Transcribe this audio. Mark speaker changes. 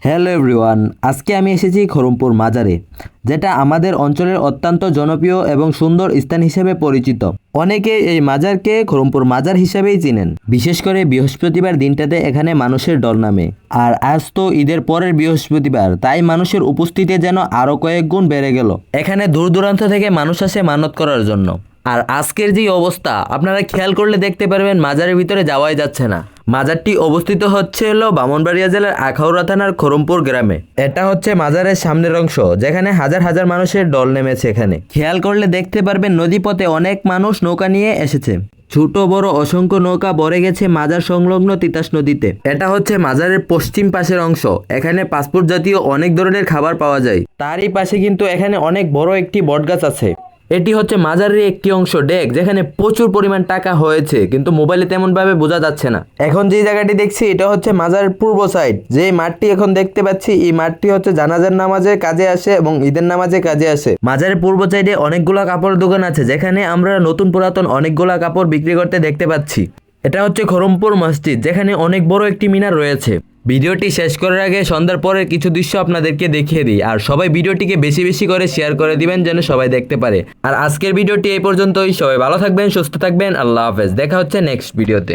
Speaker 1: Hello everyone, আজকে আমি এসেছি খরমপুর মাজারে, যেটা আমাদের অঞ্চলের অত্যন্ত জনপ্রিয় এবং সুন্দর স্থান হিসেবে পরিচিত। অনেকে এই মাজারকে খরমপুর মাজার হিসেবেই চিনেন, বিশেষ করে বৃহস্পতিবার দিনটাতে এখানে মানুষের ঢল নামে। আর আজ তো ঈদের পরের বৃহস্পতিবার, তাই মানুষের উপস্থিতি যেন আরও কয়েক গুণ বেড়ে গেল। এখানে দূর দূরান্ত থেকে মানুষ আসে মানত করার জন্য। আর আজকের যে অবস্থা আপনারা খেয়াল করলে দেখতে পারবেন, মাজারের ভিতরে যাওয়াই যাচ্ছে না। মাজারটি অবস্থিত হচ্ছে ব্রাহ্মণবাড়িয়া জেলার আখাউড়া থানার খরমপুর গ্রামে। এটা হচ্ছে মাজারের সামনের অংশ, যেখানে হাজার হাজার মানুষের ঢল নেমেছে। এখানে খেয়াল করলে দেখতে পারবেন নদীপথে অনেক মানুষ নৌকা নিয়ে এসেছে। ছোট বড় অসংখ্য নৌকা ভরে গেছে মাজার সংলগ্ন তিতাস নদীতে। এটা হচ্ছে মাজারের পশ্চিম পাশের অংশ। এখানে পাসপোর্ট জাতীয় অনেক ধরনের খাবার পাওয়া যায়। তারই পাশে কিন্তু এখানে অনেক বড় একটি বটগাছ আছে। এটি হচ্ছে মাজারের একটি অংশ, ডেক, যেখানে প্রচুর পরিমাণ টাকা হয়েছে, কিন্তু মোবাইলে তেমন ভাবে বোঝা যাচ্ছে না। এখন যে জায়গাটি দেখছি এটা হচ্ছে মাজারের পূর্ব সাইড। যে মাঠটি এখন দেখতে পাচ্ছি, এই মাঠটি হচ্ছে জানাজার নামাজে কাজে আসে এবং ঈদের নামাজে কাজে আসে। মাজারের পূর্ব সাইডে অনেকগুলা কাপড়ের দোকান আছে, যেখানে আমরা নতুন পুরাতন অনেকগুলা কাপড় বিক্রি করতে দেখতে পাচ্ছি। এটা হচ্ছে খরমপুর মসজিদ, যেখানে অনেক বড় একটি মিনার রয়েছে। ভিডিওটি শেষ করার আগে সন্ধ্যার পরের কিছু দৃশ্য আপনাদেরকে দেখিয়ে দিই। আর সবাই ভিডিওটিকে বেশি বেশি করে শেয়ার করে দিবেন, যেন সবাই দেখতে পারে। আর আজকের ভিডিওটি এই পর্যন্তই। সবাই ভালো থাকবেন, সুস্থ থাকবেন। আল্লাহ হাফেজ। দেখা হচ্ছে নেক্সট ভিডিওতে।